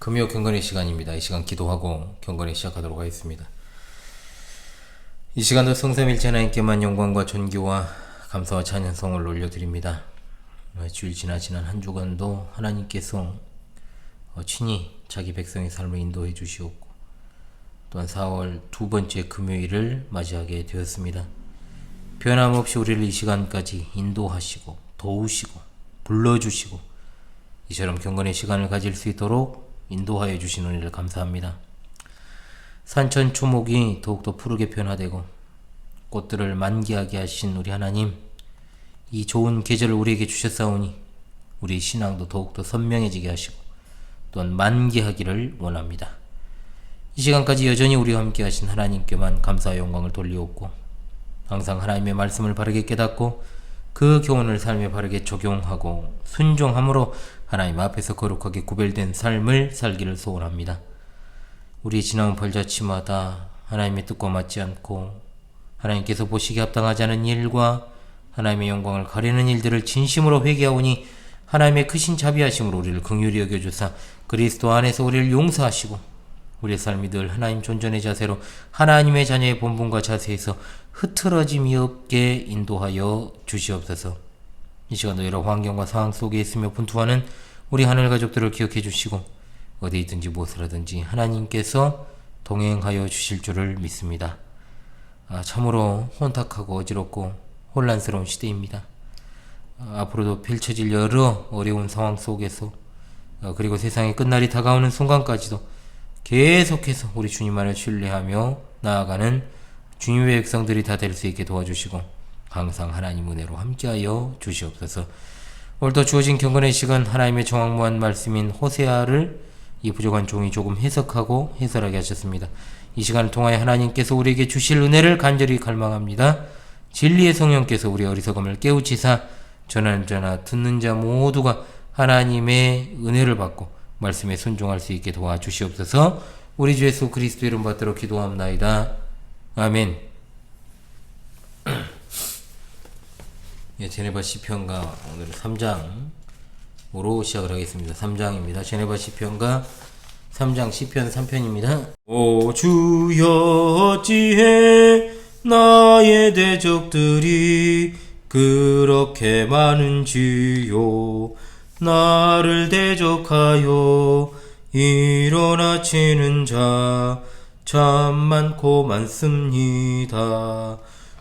금요 경건의 시간입니다. 이 시간 기도하고 경건을 시작하도록 하겠습니다. 이 시간도 성삼일체 하나님께만 영광과 존귀와 감사와 찬양성을 올려드립니다. 주일 지난 한 주간도 하나님께서 친히 자기 백성의 삶을 인도해 주시었고, 또한 4월 두 번째 금요일을 맞이하게 되었습니다. 변함없이 우리를 이 시간까지 인도하시고 도우시고 불러주시고 이처럼 경건의 시간을 가질 수 있도록 인도하여 주신 은혜를 감사합니다. 산천초목이 더욱더 푸르게 변화되고 꽃들을 만개하게 하신 우리 하나님, 이 좋은 계절을 우리에게 주셨사오니 우리 신앙도 더욱더 선명해지게 하시고 또한 만개하기를 원합니다. 이 시간까지 여전히 우리와 함께 하신 하나님께만 감사와 영광을 돌리옵고, 항상 하나님의 말씀을 바르게 깨닫고 그 교훈을 삶에 바르게 적용하고 순종함으로 하나님 앞에서 거룩하게 구별된 삶을 살기를 소원합니다. 우리 지나온 벌자치마다 하나님의 뜻과 맞지 않고 하나님께서 보시기에 합당하지 않은 일과 하나님의 영광을 가리는 일들을 진심으로 회개하오니 하나님의 크신 자비하심으로 우리를 긍휼히 여겨주사 그리스도 안에서 우리를 용서하시고 우리의 삶이 늘 하나님 존전의 자세로 하나님의 자녀의 본분과 자세에서 흐트러짐이 없게 인도하여 주시옵소서. 이 시간도 여러 환경과 상황 속에 있으며 분투하는 우리 하늘 가족들을 기억해 주시고 어디 있든지 무엇을 하든지 하나님께서 동행하여 주실 줄을 믿습니다. 참으로 혼탁하고 어지럽고 혼란스러운 시대입니다. 앞으로도 펼쳐질 여러 어려운 상황 속에서 그리고 세상의 끝날이 다가오는 순간까지도 계속해서 우리 주님만을 신뢰하며 나아가는 주님의 백성들이 다 될 수 있게 도와주시고 항상 하나님 은혜로 함께하여 주시옵소서. 오늘도 주어진 경건의 시간, 하나님의 정확무한 말씀인 호세아를 이 부족한 종이 조금 해석하고 해설하게 하셨습니다. 이 시간을 통하여 하나님께서 우리에게 주실 은혜를 간절히 갈망합니다. 진리의 성령께서 우리의 어리석음을 깨우치사 전하는 자나 듣는 자 모두가 하나님의 은혜를 받고 말씀에 순종할 수 있게 도와주시옵소서. 우리 주 예수 그리스도 이름 받들어 기도합나이다. 아멘. 제네바 시편가 오늘은 3장으로 시작을 하겠습니다. 3장입니다. 제네바 시편가 3장 시편 3편입니다. 오 주여 어찌해 나의 대적들이 그렇게 많은지요. 나를 대적하여 일어나치는 자 참 많고 많습니다.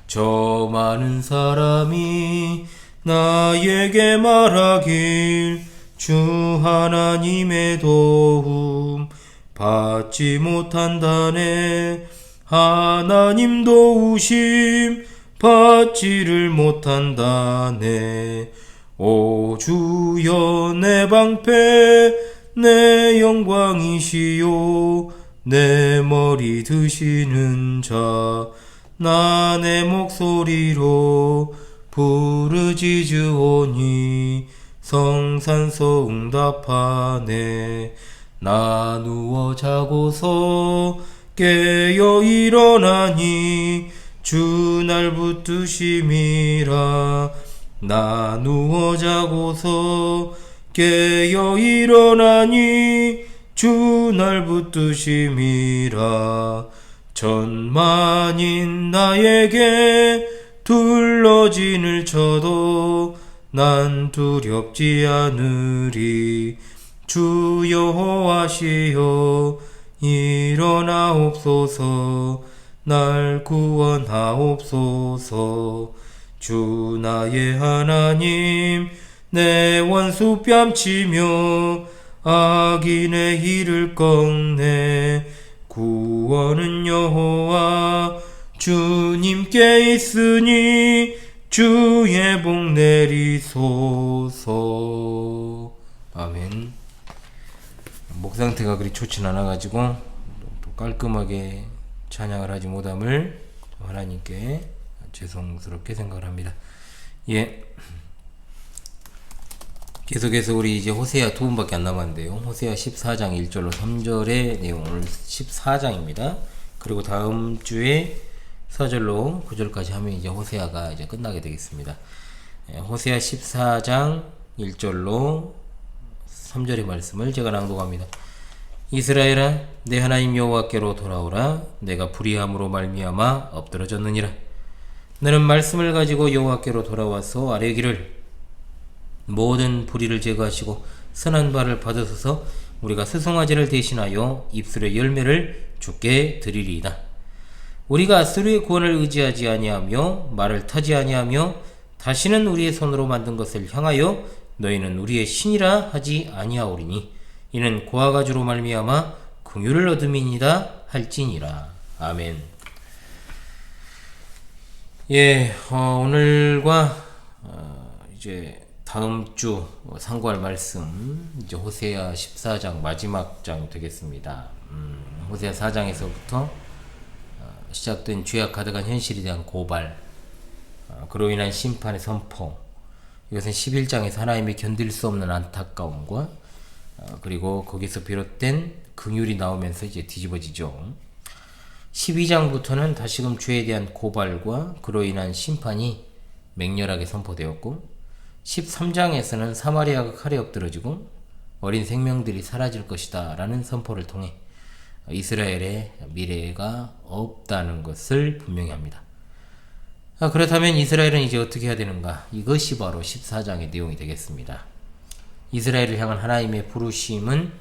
저 많은 사람이 나에게 말하길 주 하나님의 도움 받지 못한다네. 하나님 도우심 받지를 못한다네. 오 주여 내 방패 내 영광이시요 내 머리 드시는 자 나 내 목소리로 부르짖으오니 성산서 응답하네. 나 누워 자고서 깨어 일어나니 주 날 붙드심이라. 나 누워 자고서 깨어 일어나니 주 날 붙드심이라. 천만인 나에게 둘러진을 쳐도 난 두렵지 않으리. 주 여호와시여 일어나옵소서. 날 구원하옵소서. 주 나의 하나님 내 원수 뺨치며 악인의 이를 꺾네. 구원은 여호와 주님께 있으니 주의 복 내리소서. 아멘. 목 상태가 그리 좋진 않아가지고 또 깔끔하게 찬양을 하지 못함을 하나님께 죄송스럽게 생각을 합니다. 예. 계속해서 우리 이제 호세아 두 분밖에 안 남았는데요. 호세아 14장 1절로 3절의 내용, 오늘 14장입니다. 그리고 다음 주에 4절로 9절까지 하면 이제 호세아가 이제 끝나게 되겠습니다. 호세아 14장 1절로 3절의 말씀을 제가 낭독합니다. 이스라엘아, 내 하나님 여호와께로 돌아오라. 내가 불의함으로 말미암아 엎드러졌느니라. 너는 말씀을 가지고 여호와께로 돌아와서 아뢰기를 모든 불의를 제거하시고 선한 바를 받으소서. 우리가 수송아지를 대신하여 입술의 열매를 주께 드리리이다. 우리가 아수르의 구원을 의지하지 아니하며 말을 타지 아니하며 다시는 우리의 손으로 만든 것을 향하여 너희는 우리의 신이라 하지 아니하오리니 이는 고아 가지로 말미암아 긍휼을 얻음이니이다 할지니라. 아멘. 오늘과 이제 다음 주 상고할 말씀 이제 호세아 14장 마지막 장 되겠습니다. 호세아 4장에서부터 시작된 죄악 가득한 현실에 대한 고발, 그로 인한 심판의 선포, 이것은 11장에서 하나님이 견딜 수 없는 안타까움과 그리고 거기서 비롯된 긍휼이 나오면서 이제 뒤집어지죠. 12장부터는 다시금 죄에 대한 고발과 그로 인한 심판이 맹렬하게 선포되었고 13장에서는 사마리아가 칼에 엎드러지고 어린 생명들이 사라질 것이다 라는 선포를 통해 이스라엘의 미래가 없다는 것을 분명히 합니다. 그렇다면 이스라엘은 이제 어떻게 해야 되는가? 이것이 바로 14장의 내용이 되겠습니다. 이스라엘을 향한 하나님의 부르심은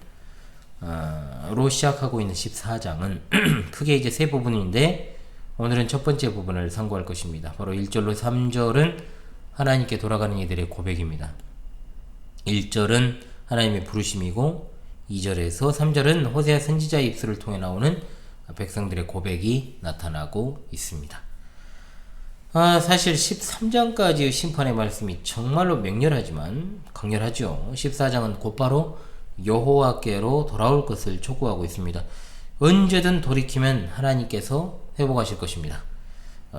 로 시작하고 있는 14장은 크게 이제 세 부분인데 오늘은 첫 번째 부분을 상고할 것입니다. 바로 1절로 3절은 하나님께 돌아가는 이들의 고백입니다. 1절은 하나님의 부르심이고 2절에서 3절은 호세아 선지자의 입술을 통해 나오는 백성들의 고백이 나타나고 있습니다. 사실 13장까지의 심판의 말씀이 정말로 맹렬하지만 강렬하죠. 14장은 곧바로 여호와께로 돌아올 것을 촉구하고 있습니다. 언제든 돌이키면 하나님께서 회복하실 것입니다.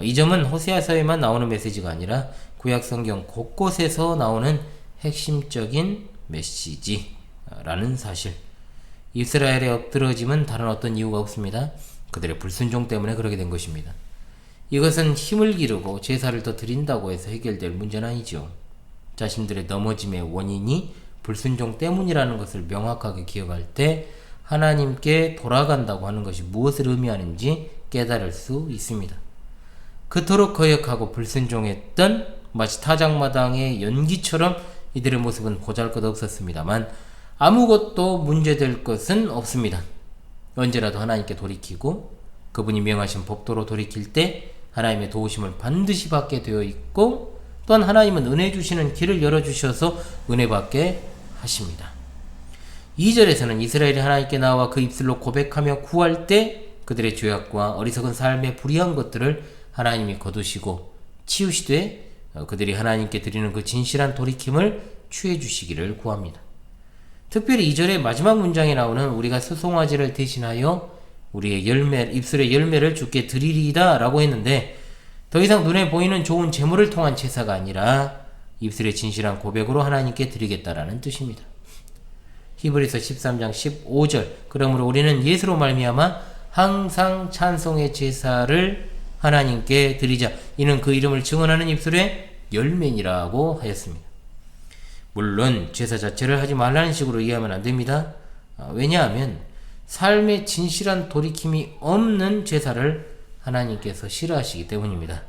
이 점은 호세아서에만 나오는 메시지가 아니라 구약 성경 곳곳에서 나오는 핵심적인 메시지라는 사실. 이스라엘의 엎드러짐은 다른 어떤 이유가 없습니다. 그들의 불순종 때문에 그러게 된 것입니다. 이것은 힘을 기르고 제사를 더 드린다고 해서 해결될 문제는 아니죠. 자신들의 넘어짐의 원인이 불순종 때문이라는 것을 명확하게 기억할 때 하나님께 돌아간다고 하는 것이 무엇을 의미하는지 깨달을 수 있습니다. 그토록 거역하고 불순종했던 마치 타작마당의 연기처럼 이들의 모습은 보잘것없었습니다만 아무것도 문제될 것은 없습니다. 언제라도 하나님께 돌이키고 그분이 명하신 법도로 돌이킬 때 하나님의 도우심을 반드시 받게 되어 있고 또한 하나님은 은혜 주시는 길을 열어주셔서 은혜 받게 하십니다. 2절에서는 이스라엘이 하나님께 나와 그 입술로 고백하며 구할 때 그들의 죄악과 어리석은 삶의 불의한 것들을 하나님이 거두시고 치우시되 그들이 하나님께 드리는 그 진실한 돌이킴을 취해 주시기를 구합니다. 특별히 2절의 마지막 문장에 나오는 우리가 수송아지를 대신하여 우리의 입술의 열매를 주께 드리리이다 라고 했는데 더 이상 눈에 보이는 좋은 제물을 통한 제사가 아니라 입술의 진실한 고백으로 하나님께 드리겠다라는 뜻입니다. 히브리서 13장 15절 그러므로 우리는 예수로 말미암아 항상 찬송의 제사를 하나님께 드리자. 이는 그 이름을 증언하는 입술의 열매니라고 하였습니다. 물론 제사 자체를 하지 말라는 식으로 이해하면 안 됩니다. 왜냐하면 삶의 진실한 돌이킴이 없는 제사를 하나님께서 싫어하시기 때문입니다.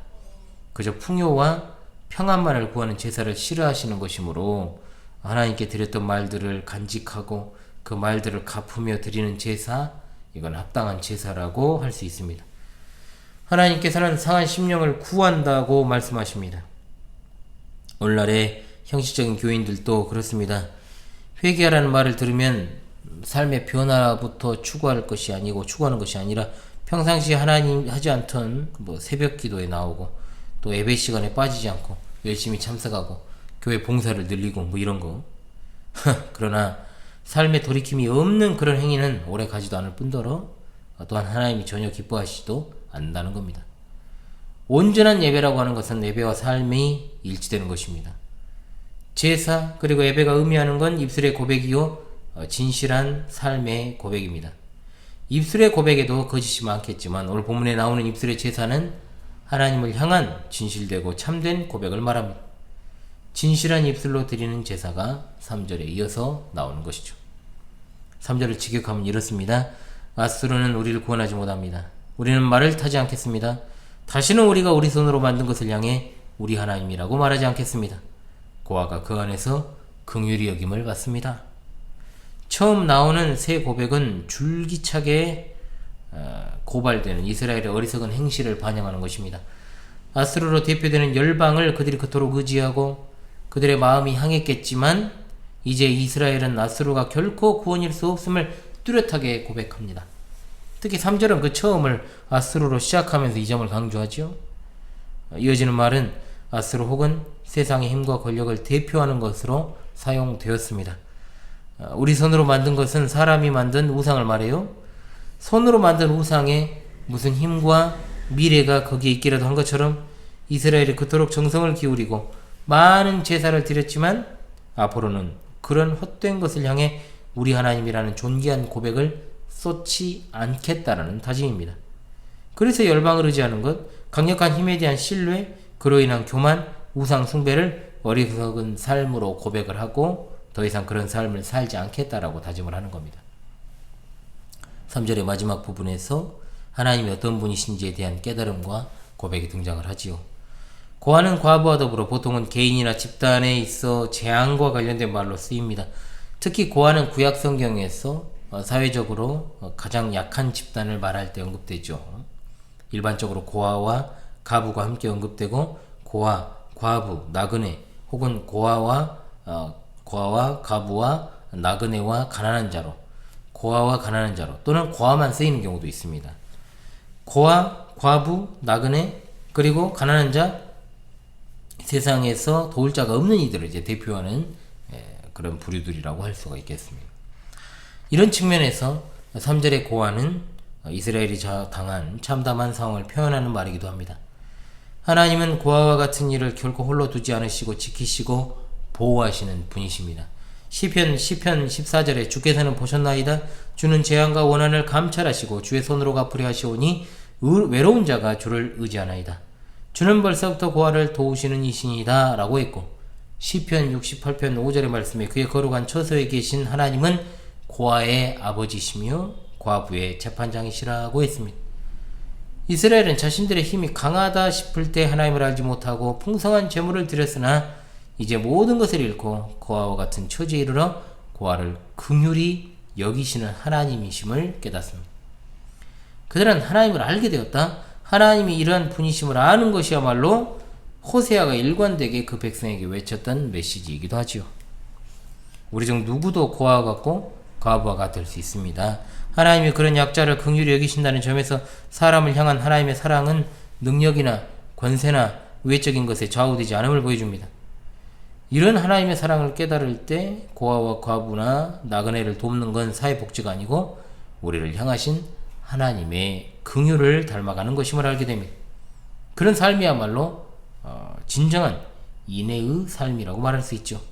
그저 풍요와 평안만을 구하는 제사를 싫어하시는 것이므로 하나님께 드렸던 말들을 간직하고 그 말들을 갚으며 드리는 제사, 이건 합당한 제사라고 할 수 있습니다. 하나님께서는 상한 심령을 구한다고 말씀하십니다. 오늘날의 형식적인 교인들도 그렇습니다. 회개하라는 말을 들으면 삶의 변화부터 추구하는 것이 아니라 평상시 하나님 하지 않던 새벽 기도에 나오고 또 예배 시간에 빠지지 않고 열심히 참석하고 교회 봉사를 늘리고 이런 거. 그러나 삶의 돌이킴이 없는 그런 행위는 오래 가지도 않을 뿐더러 또한 하나님이 전혀 기뻐하시지도 않는다는 겁니다. 온전한 예배라고 하는 것은 예배와 삶이 일치되는 것입니다. 제사 그리고 예배가 의미하는 건 입술의 고백이요 진실한 삶의 고백입니다. 입술의 고백에도 거짓이 많겠지만 오늘 본문에 나오는 입술의 제사는 하나님을 향한 진실되고 참된 고백을 말합니다. 진실한 입술로 드리는 제사가 3절에 이어서 나오는 것이죠. 3절을 직역하면 이렇습니다. 아수르는 우리를 구원하지 못합니다. 우리는 말을 타지 않겠습니다. 다시는 우리가 우리 손으로 만든 것을 향해 우리 하나님이라고 말하지 않겠습니다. 고아가 그 안에서 긍휼히 여김을 받습니다. 처음 나오는 새 고백은 줄기차게 고발되는 이스라엘의 어리석은 행실을 반영하는 것입니다. 아수르로 대표되는 열방을 그들이 그토록 의지하고 그들의 마음이 향했겠지만 이제 이스라엘은 아수르가 결코 구원일 수 없음을 뚜렷하게 고백합니다. 특히 3절은 그 처음을 아수르로 시작하면서 이 점을 강조하죠. 이어지는 말은 아수르 혹은 세상의 힘과 권력을 대표하는 것으로 사용되었습니다. 우리 손으로 만든 것은 사람이 만든 우상을 말해요. 손으로 만든 우상에 무슨 힘과 미래가 거기에 있기라도 한 것처럼 이스라엘이 그토록 정성을 기울이고 많은 제사를 드렸지만 앞으로는 그런 헛된 것을 향해 우리 하나님이라는 존귀한 고백을 쏟지 않겠다라는 다짐입니다. 그래서 열방을 의지하는 것, 강력한 힘에 대한 신뢰, 그로 인한 교만, 우상 숭배를 어리석은 삶으로 고백을 하고 더 이상 그런 삶을 살지 않겠다라고 다짐을 하는 겁니다. 3절의 마지막 부분에서 하나님이 어떤 분이신지에 대한 깨달음과 고백이 등장을 하지요. 고아는 과부와 더불어 보통은 개인이나 집단에 있어 재앙과 관련된 말로 쓰입니다. 특히 고아는 구약 성경에서 사회적으로 가장 약한 집단을 말할 때 언급되죠. 일반적으로 고아와 가부가 함께 언급되고 고아, 과부, 나그네 혹은 고아와 가부와 나그네와 가난한 자로, 고아와 가난한 자로 또는 고아만 쓰이는 경우도 있습니다. 고아, 과부, 나그네 그리고 가난한 자, 세상에서 도울 자가 없는 이들을 이제 대표하는 그런 부류들이라고 할 수가 있겠습니다. 이런 측면에서 3절의 고아는 이스라엘이 당한 참담한 상황을 표현하는 말이기도 합니다. 하나님은 고아와 같은 이를 결코 홀로 두지 않으시고 지키시고 보호하시는 분이십니다. 시편 14절에 주께서는 보셨나이다. 주는 재앙과 원한을 감찰하시고 주의 손으로 갚으려 하시오니 외로운 자가 주를 의지하나이다. 주는 벌써부터 고아를 도우시는 이신이다 라고 했고 시편 68편 5절의 말씀에 그의 거룩한 처소에 계신 하나님은 고아의 아버지시며 과부의 재판장이시라고 했습니다. 이스라엘은 자신들의 힘이 강하다 싶을 때 하나님을 알지 못하고 풍성한 재물을 드렸으나 이제 모든 것을 잃고 고아와 같은 처지에 이르러 고아를 긍휼히 여기시는 하나님이심을 깨닫습니다. 그들은 하나님을 알게 되었다. 하나님이 이러한 분이심을 아는 것이야말로 호세아가 일관되게 그 백성에게 외쳤던 메시지이기도 하지요. 우리 중 누구도 고아와 같고 과부와 같을 수 있습니다. 하나님이 그런 약자를 긍휼히 여기신다는 점에서 사람을 향한 하나님의 사랑은 능력이나 권세나 외적인 것에 좌우되지 않음을 보여줍니다. 이런 하나님의 사랑을 깨달을 때 고아와 과부나 나그네를 돕는 건 사회복지가 아니고 우리를 향하신 하나님의 긍휼을 닮아가는 것임을 알게 됩니다. 그런 삶이야말로 진정한 인애의 삶이라고 말할 수 있죠.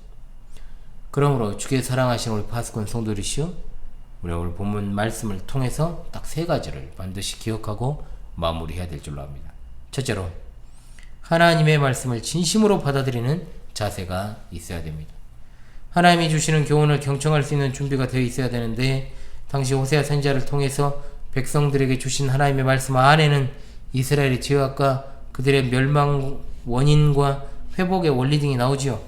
그러므로 주께 사랑하시는 우리 파수꾼 성도들이시오, 우리가 오늘 본문 말씀을 통해서 딱 3가지를 반드시 기억하고 마무리해야 될 줄로 압니다. 첫째로, 하나님의 말씀을 진심으로 받아들이는 자세가 있어야 됩니다. 하나님이 주시는 교훈을 경청할 수 있는 준비가 되어 있어야 되는데 당시 호세아 선지자를 통해서 백성들에게 주신 하나님의 말씀 안에는 이스라엘의 죄악과 그들의 멸망 원인과 회복의 원리 등이 나오지요.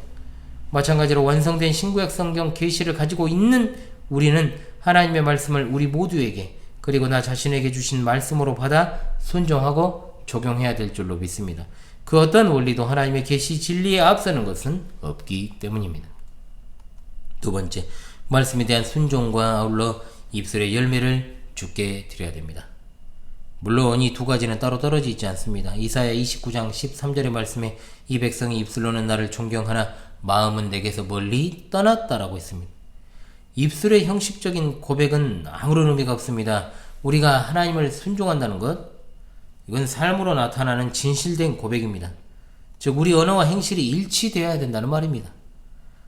마찬가지로 완성된 신구약 성경 계시를 가지고 있는 우리는 하나님의 말씀을 우리 모두에게 그리고 나 자신에게 주신 말씀으로 받아 순종하고 적용해야 될 줄로 믿습니다. 그 어떤 원리도 하나님의 계시 진리에 앞서는 것은 없기 때문입니다. 두 번째, 말씀에 대한 순종과 아울러 입술의 열매를 주께 드려야 됩니다. 물론 이 2가지는 따로 떨어져 있지 않습니다. 이사야 29장 13절의 말씀에 이 백성이 입술로는 나를 존경하나 마음은 내게서 멀리 떠났다라고 했습니다. 입술의 형식적인 고백은 아무런 의미가 없습니다. 우리가 하나님을 순종한다는 것, 이건 삶으로 나타나는 진실된 고백입니다. 즉 우리 언어와 행실이 일치되어야 된다는 말입니다.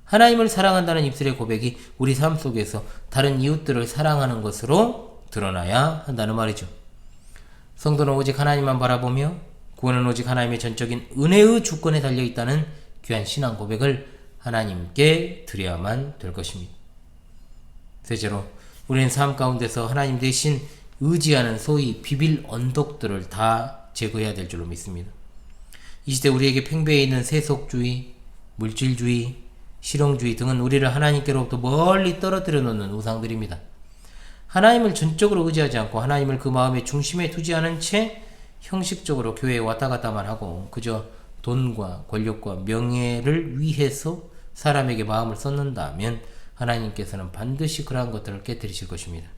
하나님을 사랑한다는 입술의 고백이 우리 삶 속에서 다른 이웃들을 사랑하는 것으로 드러나야 한다는 말이죠. 성도는 오직 하나님만 바라보며 구원은 오직 하나님의 전적인 은혜의 주권에 달려있다는 귀한 신앙 고백을 하나님께 드려야만 될 것입니다. 셋째로, 우리는 삶 가운데서 하나님 대신 의지하는 소위 비빌 언덕들을 다 제거해야 될 줄로 믿습니다. 이 시대 우리에게 팽배해 있는 세속주의, 물질주의, 실용주의 등은 우리를 하나님께로부터 멀리 떨어뜨려 놓는 우상들입니다. 하나님을 전적으로 의지하지 않고 하나님을 그 마음의 중심에 두지 않은 채 형식적으로 교회에 왔다 갔다만 하고 그저 돈과 권력과 명예를 위해서 사람에게 마음을 쏟는다면 하나님께서는 반드시 그러한 것들을 깨뜨리실 것입니다.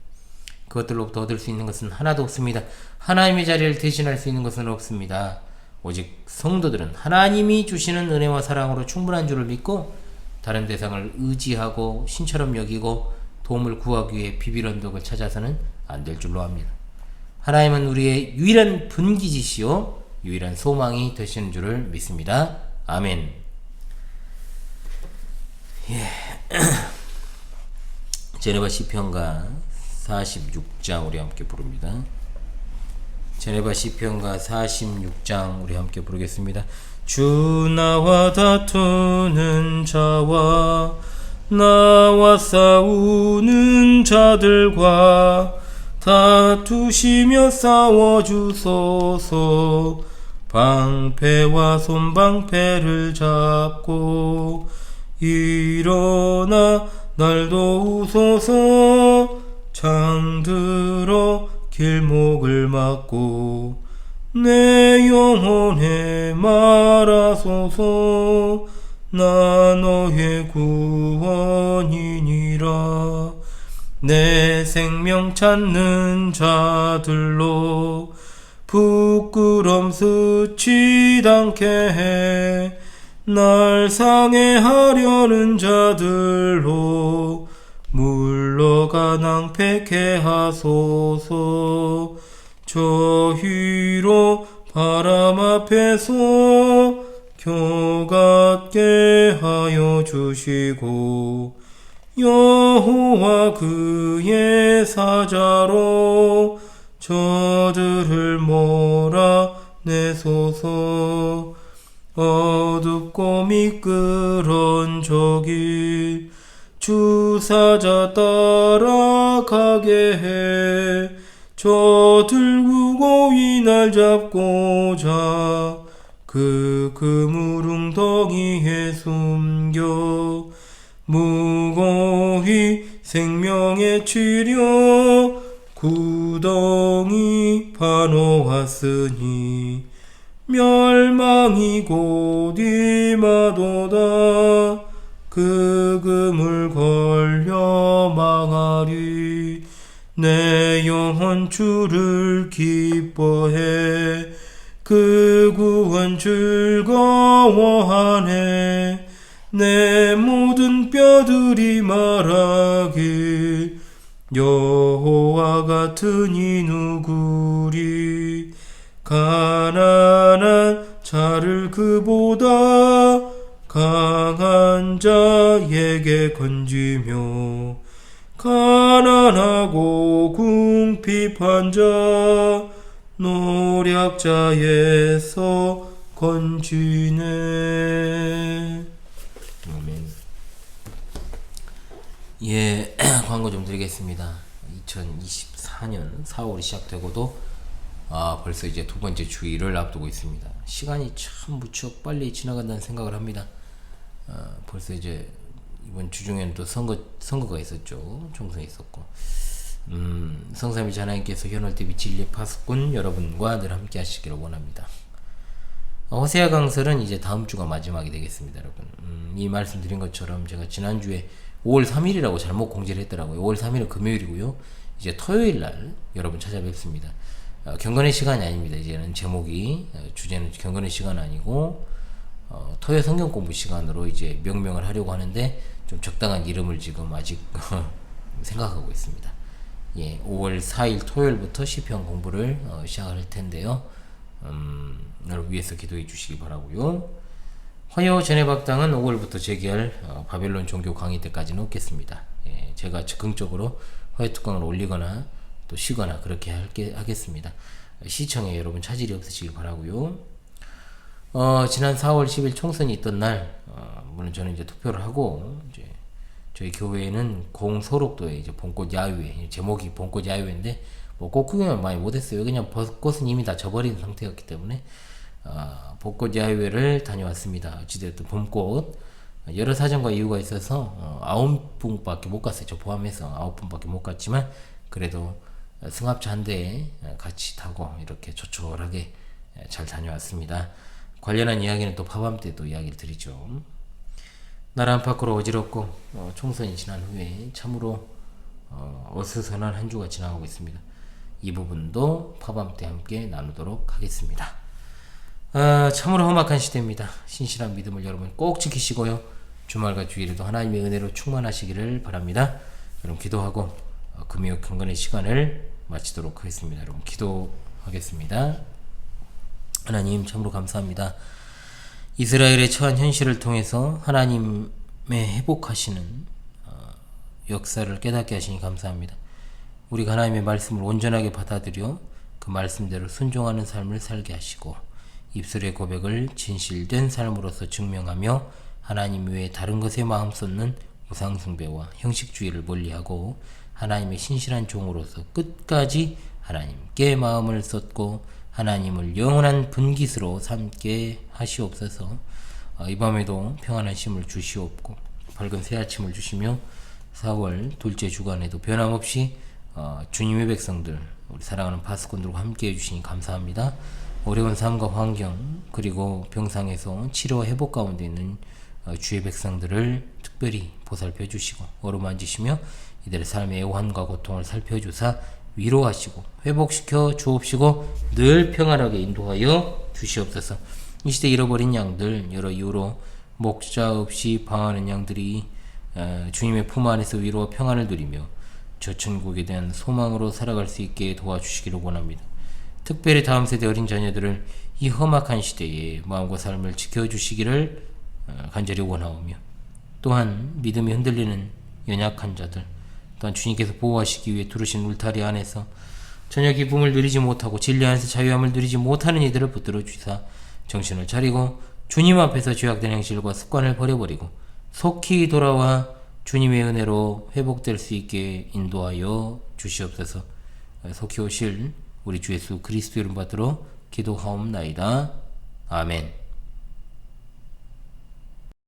그것들로부터 얻을 수 있는 것은 하나도 없습니다. 하나님의 자리를 대신할 수 있는 것은 없습니다. 오직 성도들은 하나님이 주시는 은혜와 사랑으로 충분한 줄을 믿고 다른 대상을 의지하고 신처럼 여기고 도움을 구하기 위해 비빌 언덕을 찾아서는 안 될 줄로 압니다. 하나님은 우리의 유일한 분기지시요 유일한 소망이 되시는 줄을 믿습니다. 아멘. 제네바 시편가 46장 우리 함께 부릅니다. 제네바 시편가 46장 우리 함께 부르겠습니다. 주 나와 다투는 자와 나와 싸우는 자들과 다투시며 싸워주소서. 방패와 손방패를 잡고 일어나 날 도우소서. 창들어 길목을 막고 내 영혼에 말하소서. 나 너의 구원이니라. 내 생명 찾는 자들로 부끄럼 스치지 않게 해. 날 상해하려는 자들로 물러가 낭패케 하소서. 저희로 바람 앞에서 교같게 하여 주시고 여호와 그의 사자로 저들을 몰아내소서. 어둡고 미끄런 저길 주사자 따라가게 해. 저들 구고이 날 잡고자 그 그물웅덩이에 숨겨 무고히 생명의 치려 구덩이 파놓았으니 멸망이 곧 임하도다. 그 그물 걸려 망하리. 내 영혼 주를 기뻐해 그 구원 즐거워하네. 내 모든 뼈들이 말하길 여호와 같은 이 누구리. 가난한 자를 그보다 강한 자에게 건지며 가난하고 궁핍한 자 노략자에서 건지네. 아멘. 광고 좀 드리겠습니다. 2024년 4월이 시작되고도 벌써 이제 두 번째 주일을 앞두고 있습니다. 시간이 참 무척 빨리 지나간다는 생각을 합니다. 벌써 이제 이번 주 중에는 또 선거가 있었죠. 총선이 있었고, 성삼위일 하나님께서 현월TV 진리 파수꾼 여러분과 늘 함께 하시기를 원합니다. 호세아 강설은 이제 다음 주가 마지막이 되겠습니다, 여러분. 이 말씀드린 것처럼 제가 지난주에 5월 3일이라고 잘못 공지를 했더라고요. 5월 3일은 금요일이고요. 이제 토요일 날 여러분 찾아뵙습니다. 경건의 시간이 아닙니다. 이제는 제목이, 주제는 경건의 시간 아니고 토요 성경 공부 시간으로 이제 명명을 하려고 하는데 좀 적당한 이름을 지금 아직 생각하고 있습니다. 5월 4일 토요일부터 시편 공부를 시작할 텐데요. 나를 위해서 기도해 주시기 바라고요. 화요 제네박당은 5월부터 재개할 바벨론 종교 강의 때까지는 없겠습니다. 제가 적극적으로 화요 특강을 올리거나 또 쉬거나 그렇게 하겠습니다. 시청에 여러분 차질이 없으시길 바라고요. 지난 4월 10일 총선이 있던 날, 물론 저는 이제 투표를 하고 이제 저희 교회에는 공소록도에 이제 봄꽃 야유회, 제목이 봄꽃 야유회인데 뭐 꽃 구경을 많이 못했어요. 그냥 벚꽃은 이미 다 져버린 상태였기 때문에 벚꽃 야유회를 다녀왔습니다. 어찌됐든 봄꽃 여러 사정과 이유가 있어서 9분밖에 못 갔어요. 저 포함해서 9분밖에 못 갔지만 그래도 승합차 한 대에 같이 타고 이렇게 조촐하게 잘 다녀왔습니다. 관련한 이야기는 또 파밤 때 또 이야기를 드리죠. 나라 안팎으로 어지럽고 총선이 지난 후에 참으로 어수선한 한 주가 지나가고 있습니다. 이 부분도 파밤 때 함께 나누도록 하겠습니다. 참으로 험악한 시대입니다. 신실한 믿음을 여러분 꼭 지키시고요. 주말과 주일에도 하나님의 은혜로 충만하시기를 바랍니다. 여러분 기도하고 금요 경건의 시간을 마치도록 하겠습니다. 여러분 기도하겠습니다. 하나님 참으로 감사합니다. 이스라엘의 처한 현실을 통해서 하나님의 회복하시는 역사를 깨닫게 하시니 감사합니다. 우리가 하나님의 말씀을 온전하게 받아들여 그 말씀대로 순종하는 삶을 살게 하시고 입술의 고백을 진실된 삶으로서 증명하며 하나님 외에 다른 것에 마음 쏟는 우상숭배와 형식주의를 멀리하고 하나님의 신실한 종으로서 끝까지 하나님께 마음을 쏟고 하나님을 영원한 분깃으로 삼게 하시옵소서. 이 밤에도 평안한 쉼을 주시옵고 밝은 새 아침을 주시며 4월 둘째 주간에도 변함없이 주님의 백성들 우리 사랑하는 파수꾼들과 함께 해주시니 감사합니다. 어려운 삶과 환경 그리고 병상에서 치료 회복 가운데 있는 주의 백성들을 특별히 보살펴 주시고 어루만지시며 이들의 삶의 애환과 고통을 살펴주사 위로하시고 회복시켜 주옵시고 늘 평안하게 인도하여 주시옵소서. 이 시대 잃어버린 양들 여러 이유로 목자 없이 방황하는 양들이 주님의 품 안에서 위로와 평안을 누리며 저 천국에 대한 소망으로 살아갈 수 있게 도와주시기를 원합니다. 특별히 다음 세대 어린 자녀들을 이 험악한 시대에 마음과 삶을 지켜주시기를 간절히 원하오며 또한 믿음이 흔들리는 연약한 자들 또한 주님께서 보호하시기 위해 두르신 울타리 안에서 전혀 기쁨을 누리지 못하고 진리 안에서 자유함을 누리지 못하는 이들을 붙들어 주사 정신을 차리고 주님 앞에서 죄악된 행실과 습관을 버려버리고 속히 돌아와 주님의 은혜로 회복될 수 있게 인도하여 주시옵소서. 속히 오실 우리 주 예수 그리스도 이름 받들어 기도하옵나이다. 아멘.